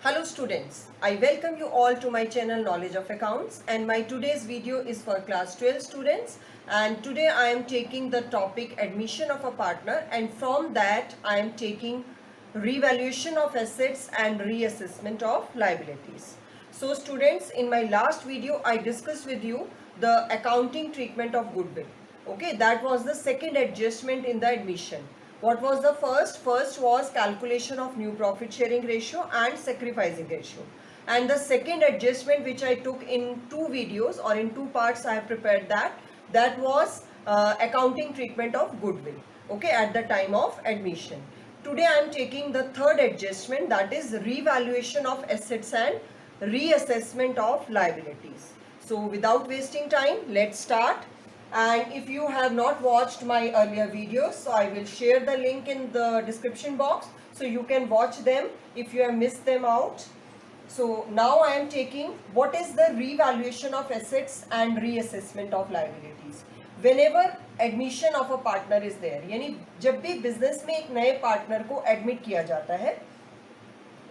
Hello students, I welcome you all to my channel Knowledge of Accounts, and my today's video is for class 12 students, and today I am taking the topic admission of a partner, and from that I am taking revaluation of assets and reassessment of liabilities. So students, in my last video I discussed with you the accounting treatment of goodwill. Okay, that was the second adjustment in the admission. What was the first? First was calculation of new profit sharing ratio and sacrificing ratio. And the second adjustment which I took in two videos or in two parts I have prepared that was accounting treatment of goodwill. Okay, at the time of admission. Today I am taking the third adjustment, that is revaluation of assets and reassessment of liabilities. So without wasting time, let's start. And if you have not watched my earlier videos, so I will share the link in the description box so you can watch them if you have missed them out. So now I am taking what is the revaluation of assets and reassessment of liabilities. Whenever admission of a partner is there, यानी जब भी business में एक नए partner को admit किया जाता है,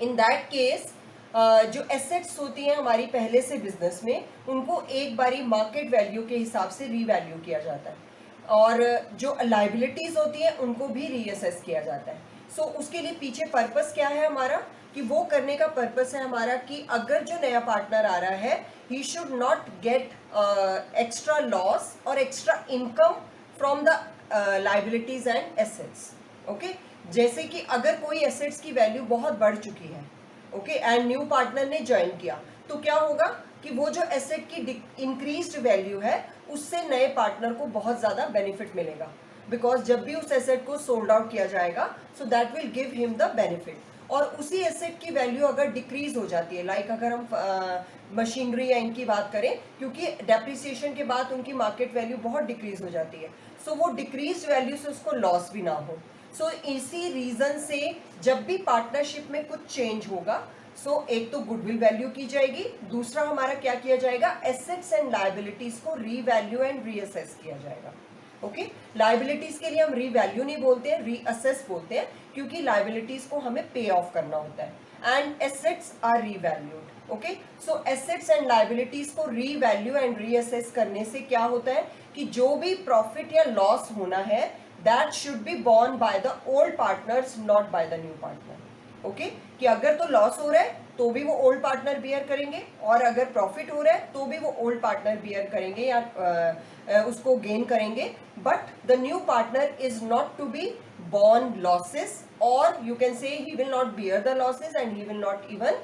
in that case जो एसेट्स होती हैं हमारी पहले से बिजनेस में, उनको एक बारी मार्केट वैल्यू के हिसाब से रीवैल्यू किया जाता है, और जो लाइबिलिटीज होती हैं उनको भी रीअसेस किया जाता है. सो उसके लिए पीछे पर्पस क्या है हमारा, कि वो करने का पर्पस है हमारा कि अगर जो नया पार्टनर आ रहा है, he should not get extra loss और extra income from the liabilities and assets. Okay, जैसे कि अगर कोई एसेट्स की वैल्यू बहुत बढ़ चुकी है, ओके, एंड न्यू पार्टनर ने ज्वाइन किया, तो क्या होगा कि वो जो एसेट की इंक्रीज्ड वैल्यू है उससे नए पार्टनर को बहुत ज़्यादा बेनिफिट मिलेगा, बिकॉज जब भी उस एसेट को सोल्ड आउट किया जाएगा, so that will give him the benefit. और उसी एसेट की वैल्यू अगर डिक्रीज हो जाती है, लाइक अगर हम मशीनरी या इनकी बात करें, क्योंकि डेप्रिसिएशन के बाद उनकी मार्केट वैल्यू बहुत डिक्रीज हो जाती है, सो वो डिक्रीज वैल्यू से उसको लॉस भी ना हो. सो इसी रीजन से जब भी पार्टनरशिप में कुछ चेंज होगा, सो एक तो गुडविल वैल्यू की जाएगी, दूसरा हमारा क्या किया जाएगा, एसेट्स एंड लाइबिलिटीज को रीवैल्यू एंड रीअसेस किया जाएगा. ओके, लाइबिलिटीज के लिए हम रीवैल्यू नहीं बोलते हैं, रीअसेस बोलते हैं, क्योंकि लाइबिलिटीज को हमें पे ऑफ करना होता है, and assets are revalued. Okay, so assets and liabilities को रीवैल्यू एंड रीअसेस करने से क्या होता है कि जो भी प्रॉफिट या लॉस होना है, that should be borne by the old partners, not by the new partner. Okay, कि अगर तो लॉस हो रहा है तो भी वो ओल्ड पार्टनर बियर करेंगे, और अगर प्रॉफिट हो रहा है तो भी वो ओल्ड पार्टनर बियर करेंगे या उसको गेन करेंगे. But the new partner is not to be born losses, और you can say he will not bear the losses and he will not even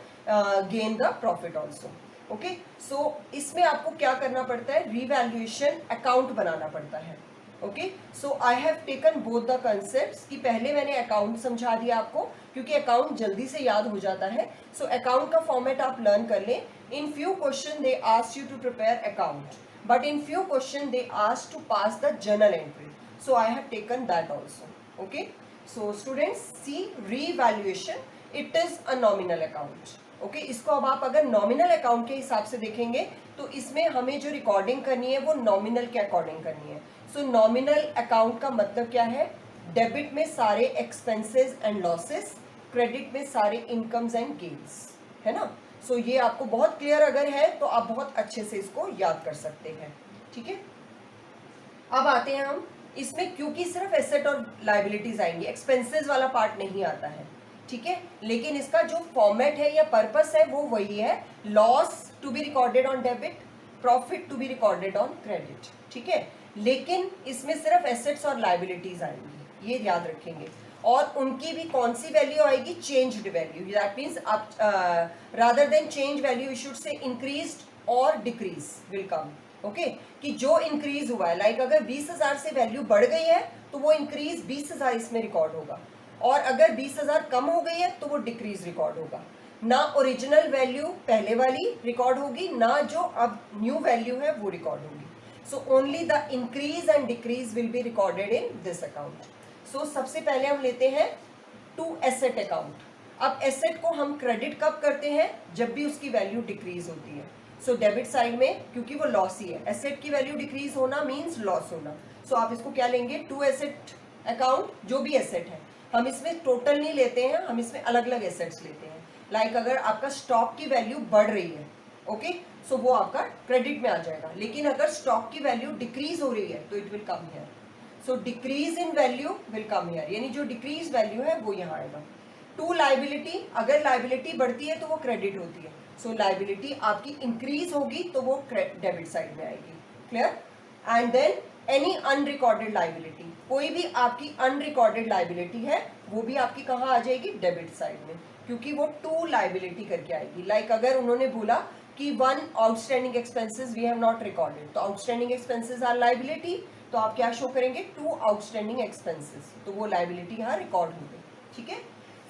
gain the profit also. Okay, so इसमें आपको क्या करना पड़ता है, revaluation account बनाना पड़ता है. Okay, so I have taken both the concepts, कि पहले मैंने अकाउंट समझा दिया आपको, क्योंकि अकाउंट जल्दी से याद हो जाता है. सो अकाउंट का फॉर्मेट आप लर्न कर लें. In few question they ask you to prepare account, but in few question they ask to pass the journal entry, so I have taken that also. Okay, so students, see revaluation, it is a nominal account. Okay, इसको अब आप अगर nominal account के हिसाब से देखेंगे तो इसमें हमें जो रिकॉर्डिंग करनी है वो नॉमिनल के अकॉर्डिंग करनी है. सो नॉमिनल अकाउंट का मतलब क्या है, डेबिट में सारे एक्सपेंसेस एंड लॉसेस, क्रेडिट में सारे इनकम्स एंड गेन्स, है ना. सो ये आपको बहुत क्लियर अगर है तो आप बहुत अच्छे से इसको याद कर सकते हैं. ठीक है, अब आते हैं हम इसमें, क्योंकि सिर्फ एसेट और लाइबिलिटीज आएंगी, एक्सपेंसेस वाला पार्ट नहीं आता है. ठीक है, लेकिन इसका जो फॉर्मेट है या पर्पस है वो वही है, loss to be recorded on debit, profit to be recorded on credit. ठीक है, लेकिन इसमें सिर्फ एसेट्स और लाइबिलिटीज आएंगी, ये याद रखेंगे, और उनकी भी कौन सी वैल्यू आएगी, चेंज्ड वैल्यू. दैट मीन्स आप rather than change value you should say increased और डिक्रीज विल कम. ओके, कि जो इंक्रीज हुआ है, लाइक अगर 20,000 से वैल्यू बढ़ गई है तो वो इंक्रीज 20,000 इसमें रिकॉर्ड होगा, और अगर 20,000 कम हो गई है तो वो डिक्रीज रिकॉर्ड होगा. ना ओरिजिनल वैल्यू पहले वाली रिकॉर्ड होगी, ना जो अब न्यू वैल्यू है वो रिकॉर्ड होगी. So only the increase and decrease will be recorded in this account. So सबसे पहले हम लेते हैं टू एसेट अकाउंट. अब एसेट को हम क्रेडिट कब करते हैं, जब भी उसकी वैल्यू डिक्रीज होती है. सो डेबिट साइड में, क्योंकि वो लॉस ही है, एसेट की वैल्यू डिक्रीज होना मीन्स लॉस होना. सो आप इसको क्या लेंगे, टू एसेट अकाउंट. जो भी एसेट है, हम इसमें टोटल नहीं लेते हैं, हम इसमें अलग अलग एसेट्स लेते हैं. लाइक अगर आपका स्टॉक की वैल्यू बढ़ रही है, ओके, सो वो आपका क्रेडिट में आ जाएगा। लेकिन अगर स्टॉक की वैल्यू डिक्रीज हो रही है तो it will come here. So decrease in value will come here, यानी जो डिक्रीज वैल्यू है वो यहाँ आएगा। टू लाइबिलिटी, अगर लाइबिलिटी बढ़ती है तो वो क्रेडिट होती है। सो लाइबिलिटी आपकी इंक्रीज होगी तो वो डेबिट साइड में आएगी। Clear? And then any unrecorded liability, कोई भी आपकी अनरिकॉर्डेड लाइबिलिटी है वो भी आपकी कहाँ आ जाएगी? डेबिट साइड में, क्योंकि वो टू लाइबिलिटी करके आएगी। लाइक अगर उन्होंने बोला कि one outstanding expenses we have not recorded, तो आउटस्टैंडिंग एक्सपेंसेस आर लाइबिलिटी, तो आप क्या शो करेंगे? टू आउटस्टैंडिंग एक्सपेंसेस, तो वो लाइबिलिटी यहाँ रिकॉर्ड हो गई। ठीक है।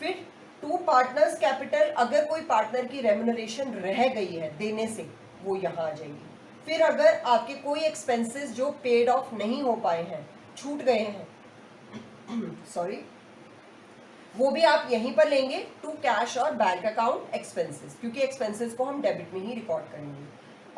फिर टू पार्टनर्स कैपिटल, अगर कोई पार्टनर की रेम्युनरेशन रह गई है देने से, वो यहाँ आ जाएगी। फिर अगर आपके कोई एक्सपेंसेस जो पेड ऑफ नहीं हो पाए हैं, छूट गए हैं सॉरी, वो भी आप यहीं पर लेंगे टू कैश और बैंक अकाउंट एक्सपेंसेस, क्योंकि एक्सपेंसेस को हम डेबिट में ही रिकॉर्ड करेंगे।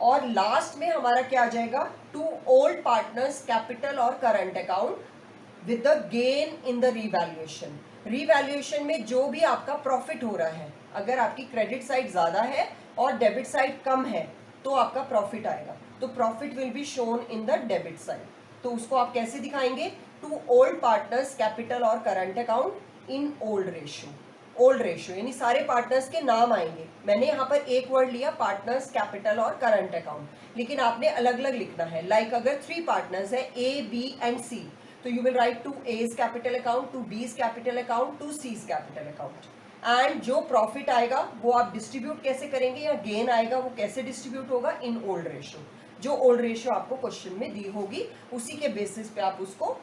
और लास्ट में हमारा क्या आ जाएगा? टू ओल्ड पार्टनर्स कैपिटल और current account with the gain in the revaluation. Revaluation में जो भी आपका प्रॉफिट हो रहा है, अगर आपकी क्रेडिट साइड ज्यादा है और डेबिट साइड कम है तो आपका प्रॉफिट आएगा, तो profit will be shown in the debit side. तो उसको आप कैसे दिखाएंगे? टू ओल्ड पार्टनर्स कैपिटल और करंट अकाउंट इन ओल्ड रेशियो। ओल्ड रेशियो यानी सारे पार्टनर्स के नाम आएंगे। मैंने यहाँ पर एक वर्ड लिया पार्टनर्स कैपिटल और करंट अकाउंट, लेकिन आपने अलग अलग लिखना है। लाइक अगर 3 पार्टनर्स है ए, बी एंड सी, तो you will write to A's capital account, to B's capital account, to C's capital account. And जो प्रॉफिट आएगा वो आप डिस्ट्रीब्यूट कैसे करेंगे, या गेन आएगा वो कैसे डिस्ट्रीब्यूट होगा? इन ओल्ड रेशियो। जो ओल्ड रेशियो आपको क्वेश्चन में दी होगी उसी के बेसिस पे आप उसको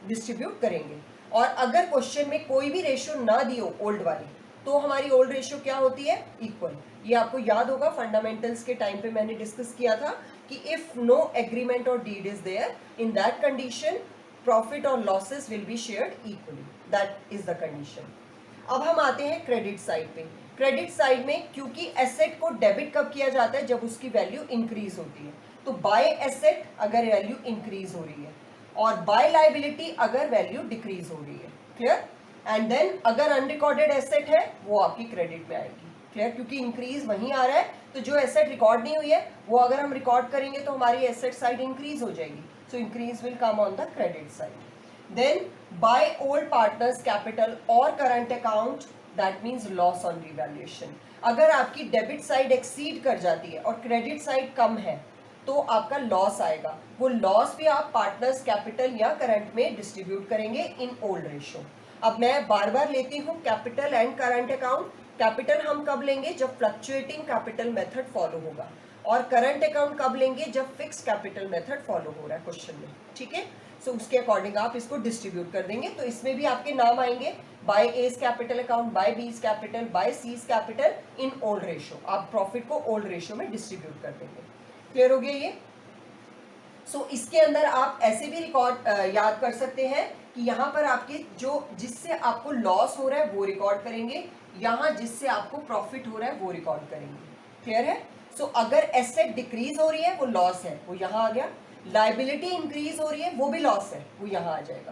डिस्ट्रीब्यूट करेंगे। और अगर क्वेश्चन में कोई भी रेशियो ना दी हो ओल्ड वाली, तो हमारी ओल्ड रेशियो क्या होती है? इक्वल। ये आपको याद होगा, फंडामेंटल्स के टाइम पे मैंने डिस्कस किया था कि इफ नो एग्रीमेंट और deed is there, in that condition profit और losses will be shared equally. That is the condition. अब हम आते हैं क्रेडिट साइड पे। क्रेडिट साइड में क्योंकि एसेट को डेबिट कब किया जाता है? जब उसकी वैल्यू इंक्रीज होती है। तो बाय एसेट अगर वैल्यू इंक्रीज हो रही है, और बाय लाइबिलिटी अगर वैल्यू डिक्रीज हो रही है। क्लियर? एंड देन अगर अनरिकॉर्डेड एसेट है वो आपकी क्रेडिट में आएगी। क्लियर? क्योंकि इंक्रीज वहीं आ रहा है, तो जो एसेट रिकॉर्ड नहीं हुई है वो अगर हम रिकॉर्ड करेंगे तो हमारी एसेट साइड इंक्रीज हो जाएगी। So increase will come on the credit side. Then by old partners capital और current account, that means loss on revaluation. अगर आपकी डेबिट साइड एक्सीड कर जाती है और क्रेडिट साइड कम है तो आपका लॉस आएगा। वो लॉस भी आप पार्टनर्स कैपिटल या करंट में डिस्ट्रीब्यूट करेंगे इन ओल्ड रेशियो। अब मैं बार बार लेती हूँ capital and current account. Capital हम कब लेंगे? जब फ्लक्चुएटिंग कैपिटल मेथड फॉलो होगा। और करंट अकाउंट कब लेंगे? जब फिक्स कैपिटल मेथड फॉलो हो रहा है क्वेश्चन में। ठीक है, सो उसके अकॉर्डिंग आप इसको डिस्ट्रीब्यूट कर देंगे। तो इसमें भी आपके नाम आएंगे by A's capital account, by B's capital, by C's capital in old ratio. आप प्रॉफिट को ओल्ड रेशियो में डिस्ट्रीब्यूट कर देंगे। क्लियर हो गया ये? सो इसके अंदर आप ऐसे भी रिकॉर्ड याद कर सकते हैं कि यहाँ पर आपके जो जिससे आपको लॉस हो रहा है वो रिकॉर्ड करेंगे, यहाँ जिससे आपको प्रॉफिट हो रहा है वो रिकॉर्ड करेंगे। क्लियर है? सो अगर एसेट डिक्रीज हो रही है वो लॉस है, वो यहाँ आ गया। लाइबिलिटी इंक्रीज हो रही है वो भी लॉस है, वो यहाँ आ जाएगा।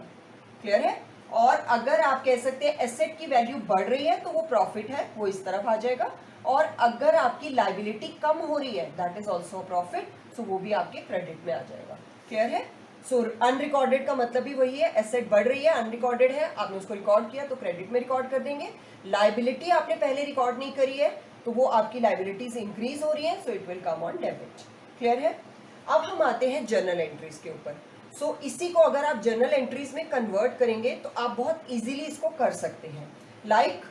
क्लियर है? और अगर आप कह सकते हैं एसेट की वैल्यू बढ़ रही है तो वो प्रॉफिट है, वो इस तरफ आ जाएगा। और अगर आपकी लाइबिलिटी कम हो रही है दैट इज ऑल्सो प्रॉफिट, सो वो भी आपके क्रेडिट में आ जाएगा। क्लियर है? सो अनरिकॉर्डेड का मतलब भी वही है, एसेट बढ़ रही है, अनरिकॉर्डेड है, आपने उसको रिकॉर्ड किया तो क्रेडिट में रिकॉर्ड कर देंगे। लाइबिलिटी आपने पहले रिकॉर्ड नहीं करी है तो वो आपकी लाइबिलिटीज इंक्रीज हो रही है, so it will come on debit. Clear है? अब हम आते हैं जर्नल एंट्रीज के ऊपर। सो इसी को अगर आप जर्नल एंट्रीज में कन्वर्ट करेंगे तो आप बहुत इजीली इसको कर सकते हैं। लाइक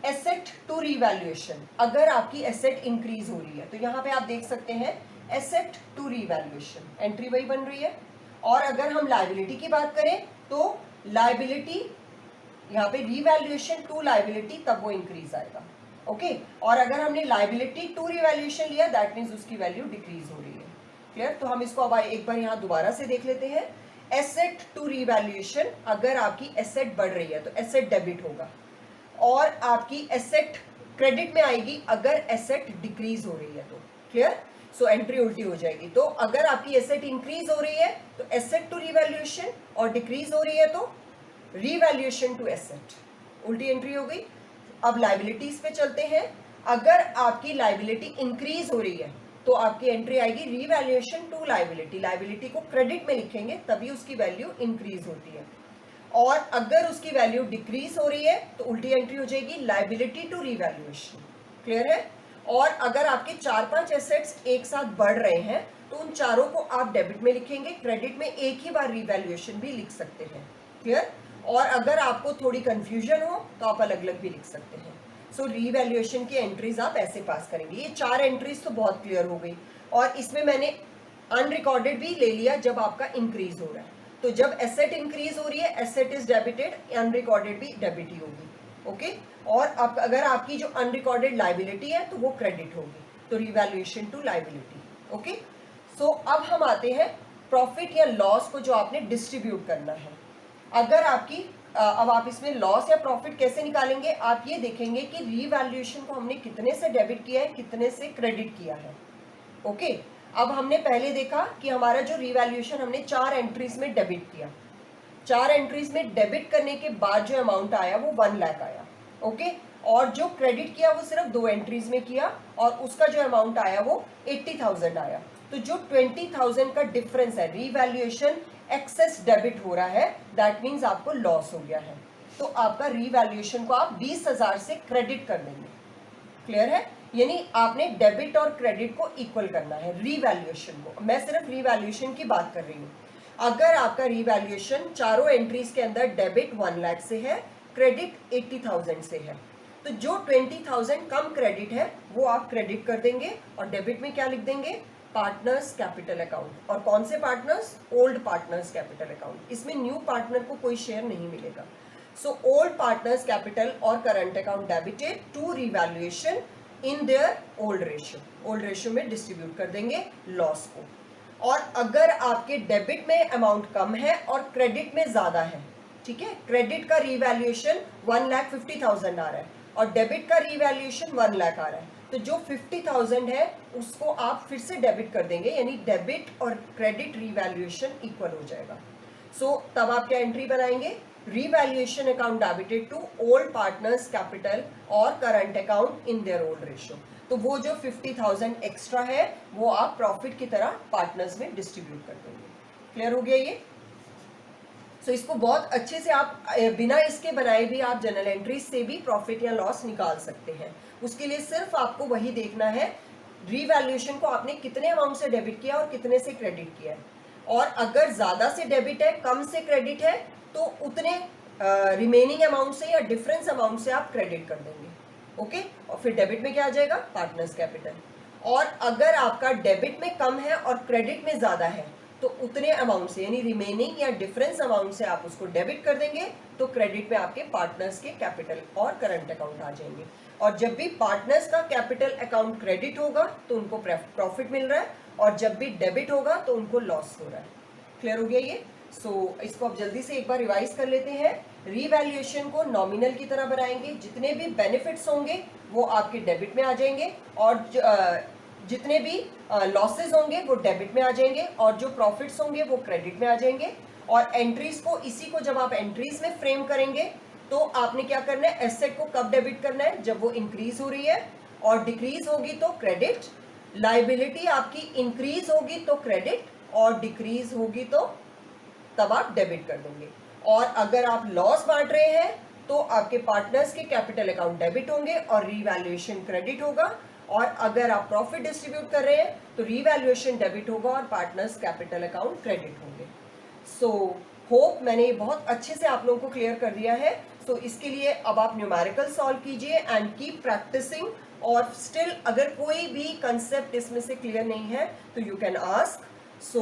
एसेट टू रीवैल्यूएशन, अगर आपकी एसेट इंक्रीज हो रही है तो यहाँ पे आप देख सकते हैं एसेट टू रीवैल्यूएशन, एंट्री वही बन रही है। और अगर हम लाइबिलिटी की बात करें तो लाइबिलिटी यहाँ पे रीवैल्यूएशन टू लाइबिलिटी, तब वो इंक्रीज आएगा। ओके, और अगर हमने लाइबिलिटी टू रीवैल्यूएशन लिया दैट मीन्स उसकी वैल्यू डिक्रीज हो रही है। क्लियर? तो हम इसको अब एक बार यहाँ दोबारा से देख लेते हैं। एसेट टू रीवैल्यूएशन, अगर आपकी एसेट बढ़ रही है तो एसेट डेबिट होगा, और आपकी एसेट क्रेडिट में आएगी अगर एसेट डिक्रीज हो रही है तो। क्लियर? सो एंट्री उल्टी हो जाएगी। तो अगर आपकी एसेट इंक्रीज हो रही है तो एसेट टू रीवैल्यूएशन, और डिक्रीज हो रही है तो रीवैल्यूएशन टू एसेट, उल्टी एंट्री हो गई। अब लाइबिलिटीज पे चलते हैं। अगर आपकी लाइबिलिटी इंक्रीज हो रही है तो आपकी एंट्री आएगी रीवैल्यूएशन टू लाइबिलिटी। लाइबिलिटी को क्रेडिट में लिखेंगे तभी उसकी वैल्यू इंक्रीज होती है। और अगर उसकी वैल्यू डिक्रीज हो रही है तो उल्टी एंट्री हो जाएगी लाइबिलिटी टू रीवैल्यूएशन। क्लियर है? और अगर आपके 4-5 एसेट्स एक साथ बढ़ रहे हैं तो उन चारों को आप डेबिट में लिखेंगे, क्रेडिट में एक ही बार रीवैल्यूएशन भी लिख सकते हैं। क्लियर? और अगर आपको थोड़ी कंफ्यूजन हो तो आप अलग अलग भी लिख सकते हैं। सो रीवैल्यूएशन की एंट्रीज आप ऐसे पास करेंगे। ये 4 एंट्रीज तो बहुत क्लियर हो गई। और इसमें मैंने अनरिकॉर्डेड भी ले लिया जब आपका इंक्रीज हो रहा है। तो जब एसेट इंक्रीज हो रही है, एसेट इज डेबिटेड, अनरिकॉर्डेड भी डेबिट ही होगी। ओके? और अगर आपकी जो अनरिकॉर्डेड लाइबिलिटी है तो वो क्रेडिट होगी। तो रीवैल्यूएशन टू लाइबिलिटी। ओके? सो अब हम आते हैं प्रॉफिट या लॉस को जो आपने डिस्ट्रीब्यूट करना है। अगर आपकी अब आप इसमें लॉस या प्रॉफिट कैसे निकालेंगे, आप ये देखेंगे कि रीवैल्यूएशन को हमने कितने से डेबिट किया है, कितने से क्रेडिट किया है। ओके? अब हमने पहले देखा कि हमारा जो रीवैल्यूएशन हमने 4 एंट्रीज में डेबिट किया। 4 एंट्रीज में डेबिट करने के बाद जो अमाउंट आया वो 1 लाख आया। ओके? और जो क्रेडिट किया वो सिर्फ 2 एंट्रीज में किया और उसका जो अमाउंट आया वो 80,000 आया। तो जो 20,000 का डिफरेंस है, रीवैल्यूएशन एक्सेस डेबिट हो रहा है, दैट मीन्स आपको लॉस हो गया है। तो आपका रीवैल्यूएशन को आप 20,000 से क्रेडिट कर देंगे। क्लियर है? यानी आपने डेबिट और क्रेडिट को इक्वल करना है रीवैल्यूएशन को। मैं सिर्फ रीवैल्यूएशन की बात कर रही हूँ। अगर आपका रीवैल्यूएशन चारों एंट्रीज के अंदर डेबिट 1 लाख से है, क्रेडिट 80,000 से है, तो जो 20,000 कम क्रेडिट है वो आप क्रेडिट कर देंगे और डेबिट में क्या लिख देंगे, पार्टनर्स कैपिटल अकाउंट। और कौन से partners? Old partners capital account. इसमें न्यू पार्टनर को कोई शेयर नहीं मिलेगा। सो ओल्ड पार्टनर्स कैपिटल और current account debited to revaluation in their old ratio. Old ratio में डिस्ट्रीब्यूट कर देंगे लॉस को। और अगर आपके डेबिट में अमाउंट कम है और क्रेडिट में ज्यादा है, ठीक है, क्रेडिट का रीवैल्यूएशन 1,50,000 आ रहा है और डेबिट का रीवैल्यूएशन 1 लाख आ रहा है, तो जो 50,000 है उसको आप फिर से डेबिट कर देंगे, यानी डेबिट और क्रेडिट रीवैल्यूएशन इक्वल हो जाएगा। सो तब आप क्या एंट्री बनाएंगे, revaluation account debited to old partners capital और current account in their old ratio. तो वो जो 50,000 एक्स्ट्रा है वो आप प्रॉफिट की तरह पार्टनर्स में डिस्ट्रीब्यूट कर देंगे। क्लियर हो गया ये? सो इसको बहुत अच्छे से आप बिना इसके बनाए भी आप जनरल एंट्रीज से भी प्रॉफिट या लॉस निकाल सकते हैं। उसके लिए सिर्फ आपको वही देखना है, रीवैल्यूएशन को आपने कितने अमाउंट से डेबिट किया और कितने से क्रेडिट किया है। और अगर ज्यादा से डेबिट है, कम से क्रेडिट है, तो उतने रिमेनिंग अमाउंट से या डिफरेंस अमाउंट से आप क्रेडिट कर देंगे। ओके? और फिर डेबिट में क्या आ जाएगा, पार्टनर्स कैपिटल। और अगर आपका डेबिट में कम है और क्रेडिट में ज्यादा है तो उतने अमाउंट से, यानी रिमेनिंग या डिफरेंस अमाउंट से आप उसको डेबिट कर देंगे, तो क्रेडिट में आपके पार्टनर्स के कैपिटल और करंट अकाउंट आ जाएंगे। और जब भी पार्टनर्स का कैपिटल अकाउंट क्रेडिट होगा तो उनको प्रॉफिट मिल रहा है, और जब भी डेबिट होगा तो उनको लॉस हो रहा है। क्लियर हो गया ये? सो इसको आप जल्दी से एक बार रिवाइज कर लेते हैं। रीवैल्यूएशन को नॉमिनल की तरह बनाएंगे, जितने भी बेनिफिट्स होंगे वो आपके डेबिट में आ जाएंगे, और जितने भी लॉसेस होंगे वो डेबिट में आ जाएंगे, और जो प्रॉफिट्स होंगे वो क्रेडिट में आ जाएंगे। और एंट्रीज को, इसी को जब आप एंट्रीज में फ्रेम करेंगे तो आपने क्या करना है, एसेट को कब डेबिट करना है, जब वो इंक्रीज हो रही है, और डिक्रीज होगी तो क्रेडिट। लाइबिलिटी आपकी इंक्रीज होगी तो क्रेडिट, और डिक्रीज होगी तो तब आप डेबिट कर देंगे। और अगर आप लॉस बांट रहे हैं तो आपके पार्टनर्स के कैपिटल अकाउंट डेबिट होंगे और रीवैल्यूएशन क्रेडिट होगा। और अगर आप प्रॉफिट डिस्ट्रीब्यूट कर रहे हैं तो रीवैल्यूएशन डेबिट होगा और पार्टनर्स कैपिटल अकाउंट क्रेडिट होंगे। सो होप मैंने ये बहुत अच्छे से आप लोगों को क्लियर कर दिया है। सो इसके लिए अब आप न्यूमेरिकल सॉल्व कीजिए एंड कीप प्रैक्टिसिंग। और स्टिल अगर कोई भी कंसेप्ट इसमें से क्लियर नहीं है तो you can ask. So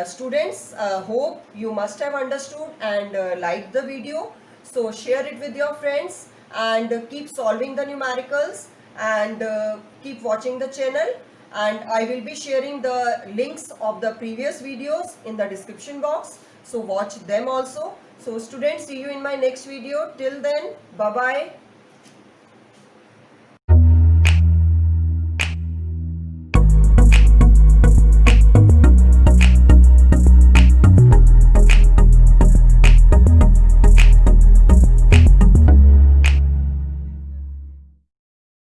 students, hope you must have understood and liked the video. So share it with your friends and keep solving the numericals and keep watching the channel. And I will be sharing the links of the previous videos in the description box. So watch them also. So students, see you in my next video. Till then, bye bye.